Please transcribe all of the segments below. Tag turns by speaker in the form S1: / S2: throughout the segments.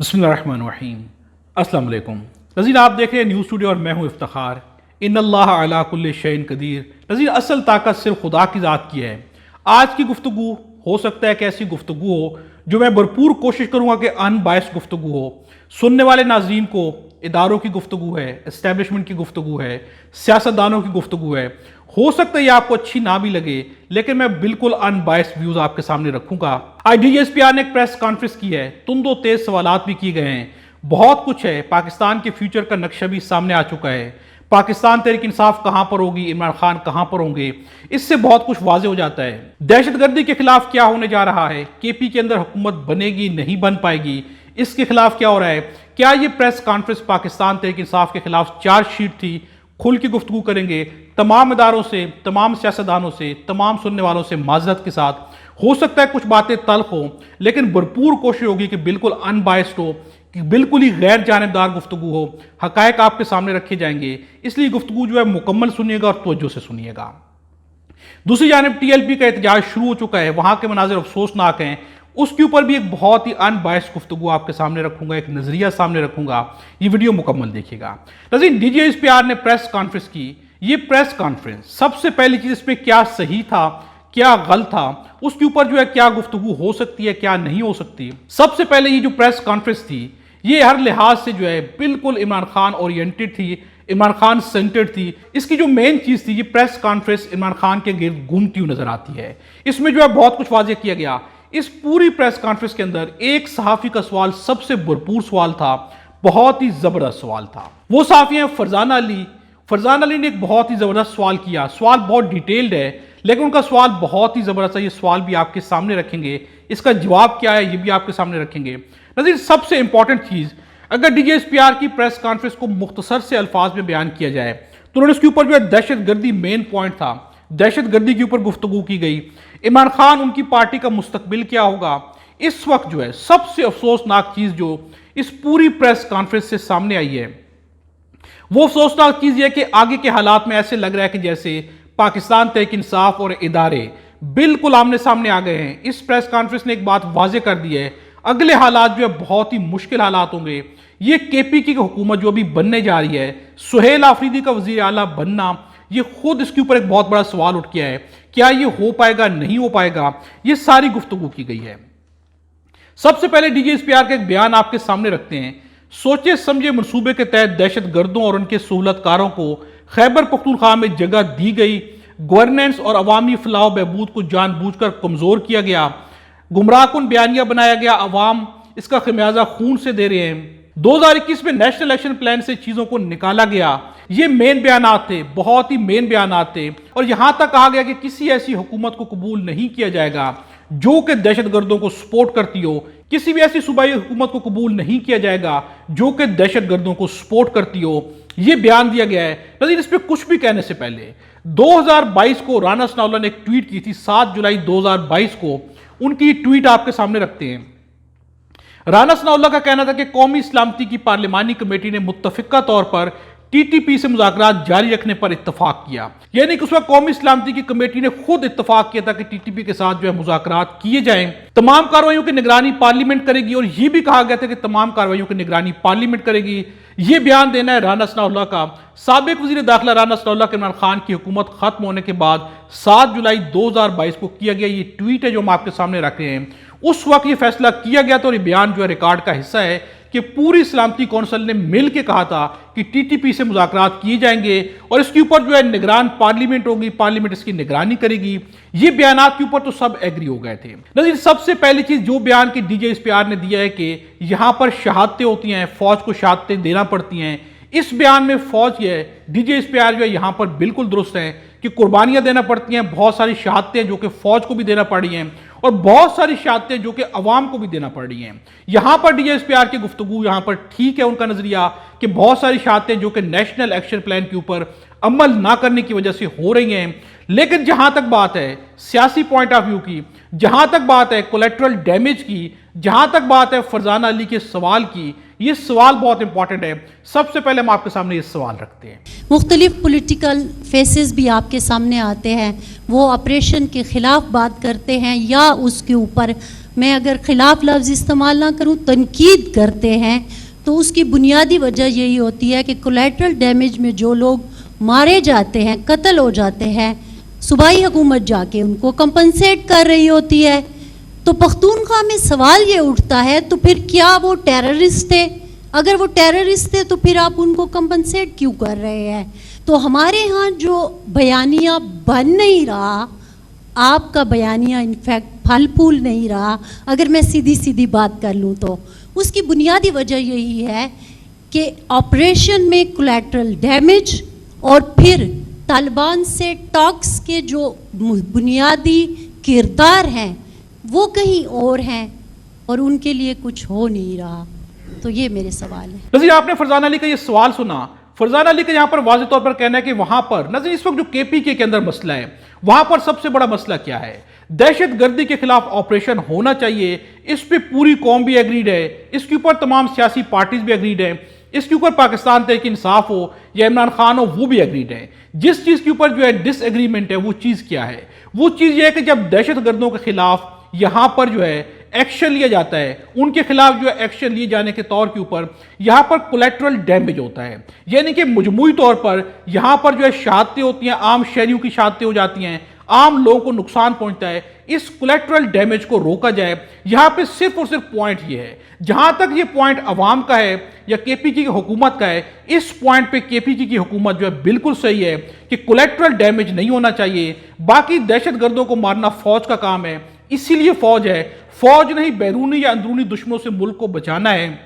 S1: बिस्मिल्लाहिर्रहमानिर्रहीम। अस्सलाम वालेकुम नज़ीर, आप देख रहे हैं न्यूज़ स्टूडियो और मैं हूँ इफ्तिखार। इन्नल्लाह अला कुल्लि शैइन कदीर। नज़ीर, असल ताकत सिर्फ खुदा की ज़ात की है। आज की गुफ्तगू हो सकता है कि ऐसी गुफ्तगू हो जो मैं भरपूर कोशिश करूँगा कि अनबायस्ड गुफ्तगू हो। सुनने वाले नाज़रीन को इदारों की गुफ्तगू है, इस्टेब्लिशमेंट की गुफ्तगू है, सियासतदानों की गुफ्तगू है। हो सकता है ये आपको अच्छी ना भी लगे, लेकिन मैं बिल्कुल अनबायस्ड व्यूज आपके सामने रखूंगा। आज डीजीएसपीआर ने एक प्रेस कॉन्फ्रेंस की है, तुंदो तेज सवालात भी किए गए हैं। बहुत कुछ है, पाकिस्तान के फ्यूचर का नक्शा भी सामने आ चुका है। पाकिस्तान तहरीक इंसाफ कहां पर होगी, इमरान खान कहां पर होंगे, इससे बहुत कुछ वाजे हो जाता है। दहशतगर्दी के खिलाफ क्या होने जा रहा है, केपी के अंदर हुकूमत बनेगी नहीं बन पाएगी, इसके खिलाफ क्या हो रहा है। क्या ये प्रेस कॉन्फ्रेंस पाकिस्तान तहरीक इंसाफ के खिलाफ चार्जशीट थी, खुल की गुफ्तगू करेंगे तमाम इदारों से, तमाम सियासतदानों से, तमाम सुनने वालों से माजरत के साथ। हो सकता है कुछ बातें तल्ख हो, लेकिन भरपूर कोशिश होगी कि बिल्कुल अनबायस्ड हो, कि बिल्कुल ही गैर जानिबदार गुफ्तगू हो। हकायक आपके सामने रखे जाएंगे, इसलिए गुफ्तगू जो है मुकम्मल सुनिएगा और तवज्जो से सुनिएगा। दूसरी जानिब टीएलपी का एहतजाज शुरू हो चुका है, वहां के मनाजिर अफसोसनाक हैं। उसके ऊपर भी एक बहुत ही अनबायस्ड गुफ्तगू आपके सामने रखूंगा, एक नजरिया सामने रखूंगा। ये वीडियो मुकम्मल देखिएगा। नज़ीर, डीजीएसपीआर ने प्रेस कॉन्फ्रेंस की। ये प्रेस कॉन्फ्रेंस, सबसे पहली चीज इसमें क्या सही था, क्या गलत था, उसके ऊपर जो है क्या गुफ्तगू हो सकती है, क्या नहीं हो सकती। सबसे पहले ये जो प्रेस कॉन्फ्रेंस थी, ये हर लिहाज से जो है बिल्कुल इमरान खान ओरिएंटेड थी, इमरान खान सेंटर्ड थी। इसकी जो मेन चीज थी, ये प्रेस कॉन्फ्रेंस इमरान खान के गिर्द घूमती हुई नजर आती है। इसमें जो है बहुत कुछ वाजे किया गया। इस पूरी प्रेस कॉन्फ्रेंस के अंदर एक सहाफी का सवाल सबसे भरपूर सवाल था, बहुत ही जबरदस्त सवाल था। वो सहाफी हैं फरजाना अली। फरजाना अली ने एक बहुत ही जबरदस्त सवाल किया। सवाल बहुत डिटेल्ड है, लेकिन उनका सवाल बहुत ही जबरदस्त है। ये सवाल भी आपके सामने रखेंगे, इसका जवाब क्या है ये भी आपके सामने रखेंगे। नज़ीर, सबसे इंपॉर्टेंट चीज, अगर डीजीएसपीआर की प्रेस कॉन्फ्रेंस को मुख्तसर से अल्फाज में बयान किया जाए तो उन्होंने उसके ऊपर जो है दहशतगर्दी मेन पॉइंट था, दहशतगर्दी के ऊपर गुफ्तगू की गई। इमरान खान, उनकी पार्टी का मुस्तकबिल क्या होगा। इस वक्त जो है सबसे अफसोसनाक चीज जो इस पूरी प्रेस कॉन्फ्रेंस से सामने आई है, वो अफसोसनाक चीज यह कि आगे के हालात में ऐसे लग रहा है कि जैसे पाकिस्तान तहरीक इंसाफ और इदारे बिल्कुल आमने सामने आ गए हैं। इस प्रेस कॉन्फ्रेंस ने एक बात वाजे कर दी है, अगले हालात जो है बहुत ही मुश्किल हालात होंगे। ये केपी की हुकूमत जो अभी बनने जा रही है, सुहेल आफरीदी का वजीर आला बनना, ये खुद इसके ऊपर एक बहुत बड़ा सवाल उठ गया है। क्या ये हो पाएगा, नहीं हो पाएगा, ये सारी गुफ्तगू की गई है। सबसे पहले डीजीएसपीआर का एक बयान आपके सामने रखते हैं। सोचे समझे मंसूबे के तहत दहशतगर्दों और उनके सहूलतकारों को खैबर पख्तूनख्वा में जगह दी गई। गवर्नेंस और अवामी फलाह बहबूद को जानबूझकर कमजोर किया गया। गुमराहकुन बयानिया बनाया गया, अवाम इसका खमियाजा खून से दे रहे हैं। 2021 में नेशनल एक्शन प्लान से चीजों को निकाला गया। ये मेन बयानात थे, बहुत ही मेन बयानात थे। और यहां तक कहा गया कि किसी ऐसी हुकूमत को कबूल नहीं किया जाएगा जो कि दहशतगर्दों को सपोर्ट करती हो। किसी भी ऐसी सूबाई हुकूमत को कबूल नहीं किया जाएगा जो कि दहशतगर्दों को सपोर्ट करती हो। यह बयान दिया गया है। नज़ीर, इस पर कुछ भी कहने से पहले 2022 को राना सनाउल्लाह ने एक ट्वीट की थी। 7 जुलाई 2022 को उनकी ट्वीट आपके सामने रखते हैं। राना सनाउल्लाह का कहना था कि कौमी सलामती की पार्लिमानी कमेटी ने मुत्तफिका तौर पर टीटीपी से मुज़ाकरात जारी रखने पर इत्तफाक किया। यानी कि उस वक्त कौमी सलामती की कमेटी ने खुद इत्तफाक किया था कि टीटीपी के साथ जो है मुज़ाकरात किए जाएं। तमाम कार्रवाइयों की निगरानी पार्लियामेंट करेगी, और यह भी कहा गया था कि तमाम कार्रवाइयों की निगरानी पार्लियामेंट करेगी। यह बयान देना है राना सनाउल्लाह का। साबिक वज़ीर दाखिला राना सनाउल्लाह के इमरान खान की हुकूमत खत्म होने के बाद 7 जुलाई 2022 को किया गया ये ट्वीट है जो हम आपके सामने रख रहे हैं। उस वक्त ये फैसला किया गया था, और ये बयान जो है रिकॉर्ड का हिस्सा है कि पूरी सलामती कौंसिल ने मिल के कहा था कि टीटीपी से मुज़ाकरात किए जाएंगे और इसके ऊपर जो है निगरान पार्लियामेंट होगी, पार्लियामेंट इसकी निगरानी करेगी। ये बयानात के ऊपर तो सब एग्री हो गए थे। नज़ीर, सबसे पहली चीज जो बयान की डीजीएसपीआर ने दिया है कि यहां पर शहादतें होती हैं, फौज को शहादतें देना पड़ती हैं। इस बयान में फौज ये डीजीएसपीआर जो है यहां पर बिल्कुल दुरुस्त है कि कुर्बानियां देना पड़ती हैं। बहुत सारी शहादतें जो कि फौज को भी देना पड़ी हैं, और बहुत सारी शहादतें जो कि अवाम को भी देना पड़ रही हैं। यहां पर डीजीएसपीआर की गुफ्तगू यहां पर ठीक है, उनका नजरिया कि बहुत सारी शहादतें जो कि नेशनल एक्शन प्लान के ऊपर अमल ना करने की वजह से हो रही हैं। लेकिन जहां तक बात है सियासी पॉइंट ऑफ व्यू की, जहां तक बात है कोलेट्रल डैमेज की, जहां तक बात है फरजाना अली के सवाल की, ये सवाल बहुत इंपॉर्टेंट है। सबसे पहले हम आपके सामने ये सवाल रखते हैं।
S2: मुख्तलिफ पॉलिटिकल फेसेस भी आपके सामने आते हैं, वो ऑपरेशन के ख़िलाफ़ बात करते हैं या उसके ऊपर मैं अगर ख़िलाफ़ लफ्ज़ इस्तेमाल ना करूं, तनकीद करते हैं, तो उसकी बुनियादी वजह यही होती है कि कोलैटरल डैमेज में जो लोग मारे जाते हैं, कत्ल हो जाते हैं, सूबाई हुकूमत जाके उनको कंपनसेट कर रही होती है। तो पख्तूनख्वा में सवाल ये उठता है, तो फिर क्या वो टेररिस्ट थे? अगर वो टेररिस्ट थे तो फिर आप उनको कंपनसेट क्यों कर रहे हैं? तो हमारे यहाँ जो बयानिया बन नहीं रहा, आपका बयानिया इनफैक्ट फल फूल नहीं रहा, अगर मैं सीधी सीधी बात कर लूँ तो उसकी बुनियादी वजह यही है कि ऑपरेशन में कोलैटरल डैमेज और फिर तालिबान से टॉक्स के जो बुनियादी किरदार हैं वो कहीं और हैं और उनके लिए कुछ हो नहीं रहा। तो ये मेरे सवाल है।
S1: नज़ीर, आपने फरजाना अली का ये सवाल सुना। फरजाना अली का यहाँ पर वाज़ेह तौर पर कहना है कि वहां पर नज़ीर इस वक्त जो केपीके के अंदर मसला है, वहां पर सबसे बड़ा मसला क्या है? दहशत गर्दी के खिलाफ ऑपरेशन होना चाहिए, इस पर पूरी कौम भी एग्रीड है, इसके ऊपर तमाम सियासी पार्टीज भी एग्रीड है, इसके ऊपर पाकिस्तान तहरीक इंसाफ हो या इमरान खान हो वो भी एग्रीड है। जिस चीज़ के ऊपर जो है डिसएग्रीमेंट है वो चीज़ क्या है? वो चीज़ ये है कि जब दहशत गर्दों के खिलाफ यहां पर जो है एक्शन लिया जाता है, उनके खिलाफ जो है एक्शन लिए जाने के तौर के ऊपर यहां पर कोलैटरल डैमेज होता है, यानी कि मजमूई तौर पर यहां पर जो है शहादतें होती हैं, आम शहरियों की शहादतें हो जाती हैं, आम लोगों को नुकसान पहुंचता है। इस कोलैटरल डैमेज को रोका जाए। यहां पे सिर्फ और सिर्फ पॉइंट ये है, जहां तक ये पॉइंट अवाम का है या केपीके की हुकूमत का है, इस पॉइंट पे केपीके की हुकूमत जो है बिल्कुल सही है कि कोलैटरल डैमेज नहीं होना चाहिए। बाकी दहशतगर्दों को मारना फौज का काम है, इसीलिए फौज है। फौज नहीं बैरूनी या अंदरूनी दुश्मनों से मुल्क को बचाना है,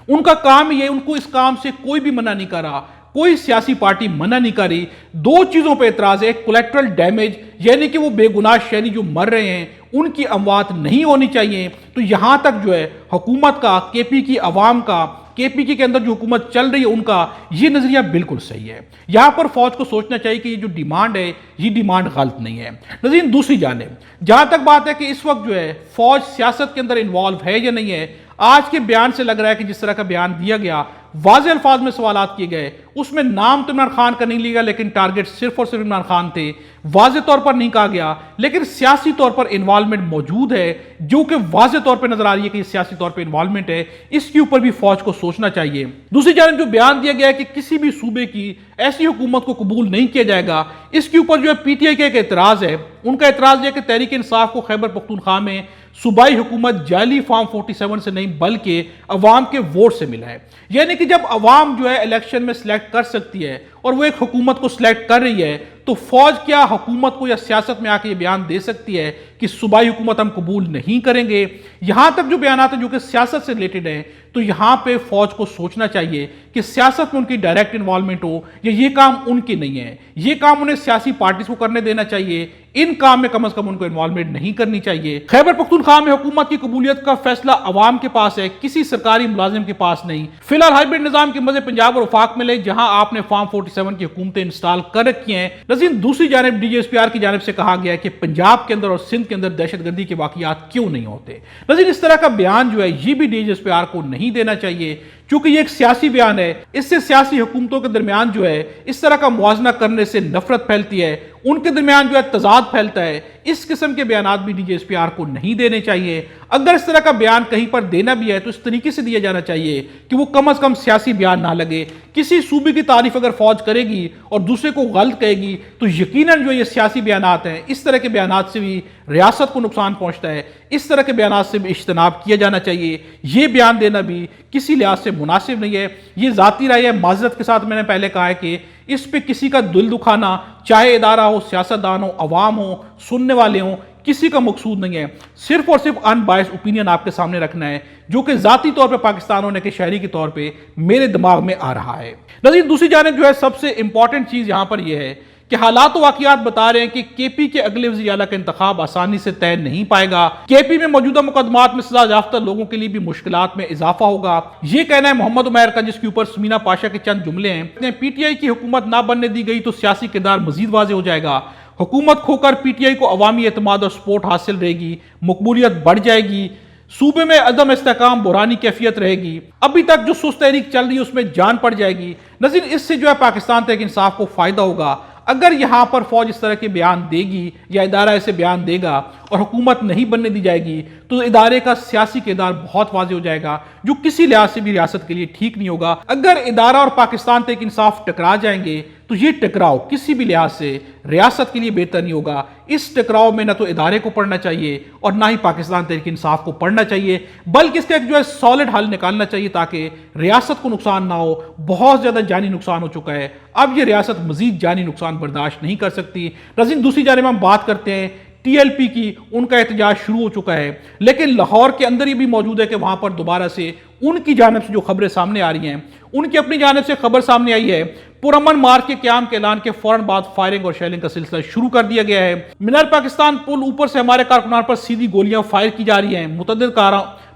S1: उनका काम ये, उनको इस काम से कोई भी मना नहीं कर रहा, कोई सियासी पार्टी मना नहीं कर रही। दो चीजों पे एतराज है, कोलैटरल डैमेज यानी कि वो बेगुनाह शहरी जो मर रहे हैं उनकी अमवात नहीं होनी चाहिए। तो यहां तक जो है हुकूमत का, केपी की अवाम का, केपीके के अंदर जो हुकूमत चल रही है उनका ये नजरिया बिल्कुल सही है। यहां पर फौज को सोचना चाहिए कि ये जो डिमांड है ये डिमांड गलत नहीं है। नज़ीर, दूसरी जानिब जहां तक बात है कि इस वक्त जो है फौज सियासत के अंदर इन्वॉल्व है या नहीं है, आज के बयान से लग रहा है कि जिस तरह का बयान दिया गया, वाज़ेह अल्फाज में सवालात किए गए, उसमें नाम तो इमरान खान का नहीं लिया, लेकिन टारगेट सिर्फ और सिर्फ इमरान खान थे। वाज़ेह तौर पर नहीं कहा गया, लेकिन सियासी तौर पर इन्वॉल्वमेंट मौजूद है, जो कि वाज़ेह तौर पर नजर आ रही है कि सियासी तौर पर इन्वॉल्वमेंट है। इसके ऊपर भी फौज को सोचना चाहिए। दूसरी जानब जो बयान दिया गया है कि किसी भी सूबे की ऐसी हुकूमत को कबूल नहीं किया जाएगा, इसके ऊपर जो है पीटीआई का एक एतराज है। उनका एतराज है कि तहरीक इंसाफ को खैबर पख्तूनख्वा में सूबाई हुकूमत जाली फॉर्म 47 से नहीं बल्कि अवाम के वोट से मिला है। यानी कि जब अवाम जो है इलेक्शन में सिलेक्ट कर सकती है और वो एक हुकूमत को सिलेक्ट कर रही है, तो फौज क्या हुकूमत को या सियासत में आके ये बयान दे सकती है कि सूबाई हुकूमत हम कबूल नहीं करेंगे? यहां तक जो बयान हैं जो कि सियासत से रिलेटेड हैं, तो यहां पे फौज को सोचना चाहिए कि सियासत में उनकी डायरेक्ट इन्वॉल्वमेंट हो या ये काम उनकी नहीं है, ये काम उन्हें सियासी पार्टीज को करने देना चाहिए। इन काम में कम से कम उनको इन्वॉल्वमेंट नहीं करनी चाहिए। खैबर पख्तूनख्वा में हुकूमत की कबूलियत का फैसला अवाम के पास है, किसी सरकारी मुलाजिम के पास नहीं। फिलहाल हाइब्रिड निजाम के मजे पंजाब और वफाक में ले, जहां आपने फॉर्म 47 की हुकूमतें इंस्टॉल कर रखी हैं। लेकिन दूसरी जानब डीजीएसपीआर की जानब से कहा गया है कि पंजाब के अंदर और सिंध के अंदर दहशतगर्दी के वाकयात क्यों नहीं होते। लेकिन इस तरह का बयान जो है ये भी डीजीएसपीआर को नहीं देना चाहिए, क्योंकि ये एक सियासी बयान है। इससे सियासी हुकूमतों के दरमियान जो है इस तरह का मुआवजा करने से नफरत फैलती है, उनके दरमियान जो है तजाद फैलता है। इस किस्म के बयान भी डीजीएसपीआर को नहीं देने चाहिए। अगर इस तरह का बयान कहीं पर देना भी है तो इस तरीके से दिया जाना चाहिए कि वो कम से कम सियासी बयान ना लगे। किसी सूबे की तारीफ अगर फौज करेगी और दूसरे को गलत कहेगी तो यकीनन जो ये सियासी बयान हैं, इस तरह के बयान से भी रियासत को नुकसान पहुंचता है। इस तरह के बयान से भी इज्तनाब किया जाना चाहिए। ये बयान देना भी किसी लिहाज से मुनासिब नहीं है। ये जाती राय है, माजरत के साथ मैंने पहले कहा है कि इस पे किसी का दिल दुखाना, चाहे इदारा हो, सियासतदान हो, अवाम हो, सुनने वाले हो, किसी का मकसूद नहीं है। सिर्फ और सिर्फ अनबायस्ड ओपिनियन आपके सामने रखना है, जो कि जाती तौर पे पाकिस्तान होने के शहरी के तौर पे मेरे दिमाग में आ रहा है। लेकिन दूसरी जानिब जो है सबसे इंपॉर्टेंट चीज यहां पर यह है कि हालात व वाकयात बता रहे हैं कि केपी के अगले वज़ीर आला का इंतखाब आसानी से तय नहीं पाएगा। केपी में मौजूदा मुकदमात में सजा याफ्ता लोगों के लिए भी मुश्किलात में इजाफा होगा। यह कहना है मोहम्मद उमैर का, जिसके ऊपर समीना पाशा के चंद जुमले हैं। पीटीआई की हुकूमत ना बनने दी गई तो सियासी किरदार मजीद वाज़ेह हो जाएगा। हुकूमत खोकर पीटीआई को अवामी एतमाद और सपोर्ट हासिल रहेगी, मकबूलियत बढ़ जाएगी, सूबे में अदम इस्तेकाम, बुरानी कैफियत रहेगी। अभी तक जो सुस्त तहरीक चल रही है उसमें जान पड़ जाएगी। नज़ीर, इससे जो है पाकिस्तान तहरीक इंसाफ को फायदा होगा। अगर यहाँ पर फौज इस तरह के बयान देगी या इदारा ऐसे बयान देगा और हुकूमत नहीं बनने दी जाएगी तो इदारे का सियासी किरदार बहुत वाज़ेह हो जाएगा, जो किसी लिहाज से भी रियासत के लिए ठीक नहीं होगा। अगर इदारा और पाकिस्तान तहरीक इंसाफ टकरा जाएंगे तो ये टकराव किसी भी लिहाज से रियासत के लिए बेहतर नहीं होगा। इस टकराव में न तो इदारे को पढ़ना चाहिए और ना ही पाकिस्तान तहरीक इंसाफ को पढ़ना चाहिए, बल्कि इसका एक जो है सॉलिड हल निकालना चाहिए ताकि रियासत को नुकसान ना हो। बहुत ज़्यादा जानी नुकसान हो चुका है, अब ये रियासत मजीद जानी नुकसान बर्दाश्त नहीं कर सकती। नाज़रीन, दूसरी जानिब हम बात करते हैं टीएलपी की। उनका एहतजाज शुरू हो चुका है, लेकिन लाहौर के अंदर ये भी मौजूद है कि वहां पर दोबारा से उनकी जानिब से जो खबरें सामने आ रही हैं, उनकी अपनी जानिब से खबर सामने आई है पुरअमन मार्च के क़याम के ऐलान के फौरन बाद फायरिंग और शेलिंग का सिलसिला शुरू कर दिया गया है। मीनार पाकिस्तान पुल ऊपर से हमारे कारकुनान पर सीधी गोलियां फायर की जा रही हैं।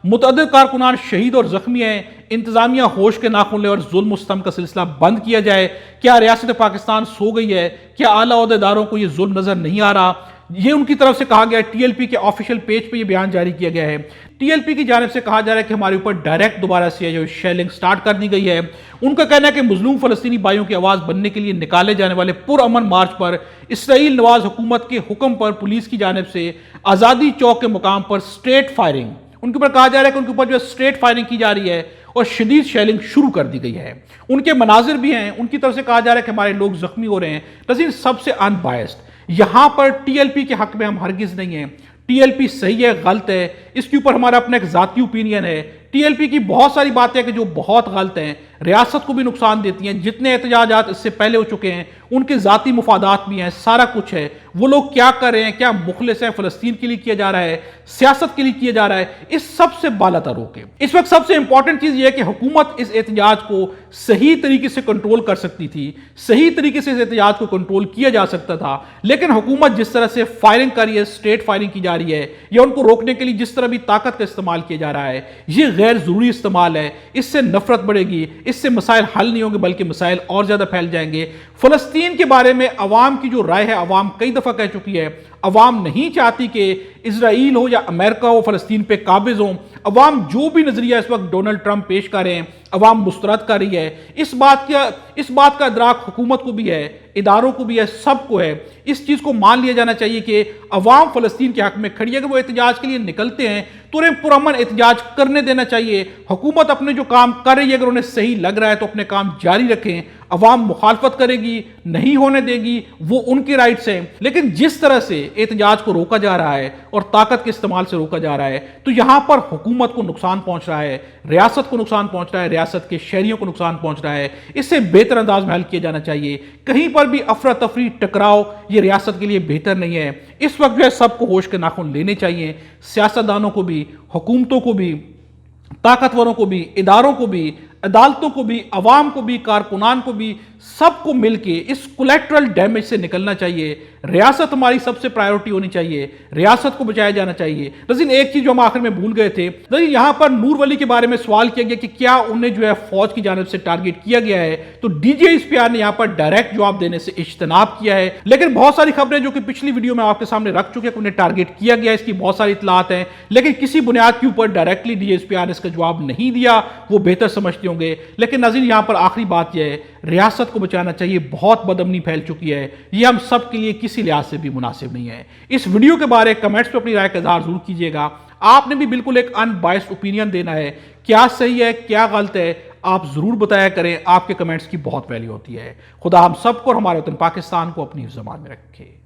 S1: मुतअद्दिद कारकुनान शहीद और जख्मी हैं। इंतजामिया होश के नाखून ले और जुल्म सितम का सिलसिला बंद किया जाए। क्या रियासत पाकिस्तान सो गई है? क्या आला ओहदेदारों को यह जुल्म नजर नहीं आ रहा? ये उनकी तरफ से कहा गया है। टीएलपी के ऑफिशियल पेज पे ये बयान जारी किया गया है। टीएलपी की जानिब से कहा जा रहा है कि हमारे ऊपर डायरेक्ट दोबारा से जो शेलिंग स्टार्ट कर दी गई है। उनका कहना है कि मजलूम फलस्तीनी भाइयों की आवाज़ बनने के लिए निकाले जाने वाले पुरअमन मार्च पर इसराइल नवाज हुकूमत के हुक्म पर पुलिस की जानिब से आज़ादी चौक के मुकाम पर स्ट्रेट फायरिंग, उनके ऊपर कहा जा रहा है कि उनके ऊपर जो स्ट्रेट फायरिंग की जा रही है और शदीद शेलिंग शुरू कर दी गई है। उनके मनाजिर भी हैं, उनकी तरफ से कहा जा रहा है कि हमारे लोग जख्मी हो रहे हैं। नज़ीर, सबसे अनबायस्ड यहां पर टीएलपी के हक में हम हरगिज नहीं है। टीएलपी सही है, गलत है, इसके ऊपर हमारा अपना एक जाती ओपिनियन है। टीएलपी की बहुत सारी बातें कि जो बहुत गलत हैं, रियासत को भी नुकसान देती हैं। जितने एहतजाजात इससे पहले हो चुके हैं, उनके जाती मुफादात भी हैं, सारा कुछ है। वो लोग क्या कर रहे हैं, क्या मुखलिस है, फलस्तीन के लिए किया जा रहा है, सियासत के लिए किया जा रहा है, इस सबसे बालातर रोके। इस वक्त सबसे इंपॉर्टेंट चीज ये है कि हुकूमत इस एहतजाज को सही तरीके से कंट्रोल कर सकती थी, सही तरीके से इस एहतजाज को कंट्रोल किया जा सकता था। लेकिन हुकूमत जिस तरह से फायरिंग कर रही है, स्ट्रेट फायरिंग की जा रही है, या उनको रोकने के लिए जिस तरह भी ताकत का इस्तेमाल किया जा रहा है, ये गैर जरूरी इस्तेमाल है। इससे नफरत बढ़ेगी, इससे मसाइल हल नहीं होंगे बल्कि मसाइल और ज्यादा फैल जाएंगे। फलस्तीन के बारे में अवाम की जो राय है, अवाम कई दफा कह चुकी है, अवाम नहीं चाहती कि इजराइल हो या अमेरिका हो फलस्तीन पे काबिज हो। अवाम जो भी नजरिया इस वक्त डोनाल्ड ट्रंप पेश कर रहे हैं, अवाम मुस्तरद कर रही है। इस बात का इदराक हुकूमत को भी है, इदारों को भी है, सबको है। इस चीज को मान लिया जाना चाहिए कि अवाम फलस्तीन के हक में खड़ी है। अगर वो एहतजाज के लिए निकलते हैं तो उन्हें पुरअमन एहतजाज करने देना चाहिए। हुकूमत अपने जो काम कर रही है, अगर उन्हें सही लग रहा है तो अपने काम जारी रखें। अवाम मुखालफत करेगी, नहीं होने देगी, वो उनके राइट्स हैं। लेकिन जिस तरह से एहतजाज को रोका जा रहा है और ताकत के इस्तेमाल से रोका जा रहा है, तो यहां पर हुकूमत को नुकसान पहुंच रहा है, रियासत को नुकसान पहुंच रहा है, रियासत के शहरियों को नुकसान पहुंच रहा है। इससे बेहतर अंदाज में हल किया जाना चाहिए। कहीं पर भी अफरा तफरी, टकराव, ये रियासत के लिए बेहतर नहीं है। इस वक्त जो है सबको होश के नाखून लेने चाहिए, सियासतदानों को भी, हुकूमतों को भी, ताकतवरों को भी, इदारों को भी, अदालतों को भी, अवाम को भी, कारकुनान को भी, सबको मिलके इस कोलैटरल डैमेज से निकलना चाहिए। रियासत हमारी सबसे प्रायोरिटी होनी चाहिए, रियासत को बचाया जाना चाहिए। लेकिन एक चीज जो हम आखिर में भूल गए थे, यहां पर नूर वली के बारे में सवाल किया गया कि क्या उन्हें जो है फौज की जानिब से टारगेट किया गया है, तो डीजीएसपीआर ने यहां पर डायरेक्ट जवाब देने से इज्तनाब किया है। लेकिन बहुत सारी खबरें जो कि पिछली वीडियो में आपके सामने रख चुके हैं, उन्हें टारगेट किया गया, इसकी बहुत सारी इतलात हैं, लेकिन किसी बुनियाद के ऊपर डायरेक्टली डीजीएसपीआर ने इसका जवाब नहीं दिया। वो बेहतर समझते होंगे। लेकिन नाज़रीन, यहां पर आखिरी बात यह है, रियासत को बचाना चाहिए। बहुत बदअमनी फैल चुकी है, यह हम सब के लिए किसी लिहाज से भी मुनासिब नहीं है। इस वीडियो के बारे में कमेंट्स पे अपनी राय का इज़हार जरूर कीजिएगा। आपने भी बिल्कुल एक अनबायस्ड ओपिनियन देना है, क्या सही है, क्या गलत है, आप जरूर बताया करें। आपके कमेंट्स की बहुत वैल्यू होती है। खुदा हम सबको और हमारे वतन पाकिस्तान को अपनी ज़बान में रखे।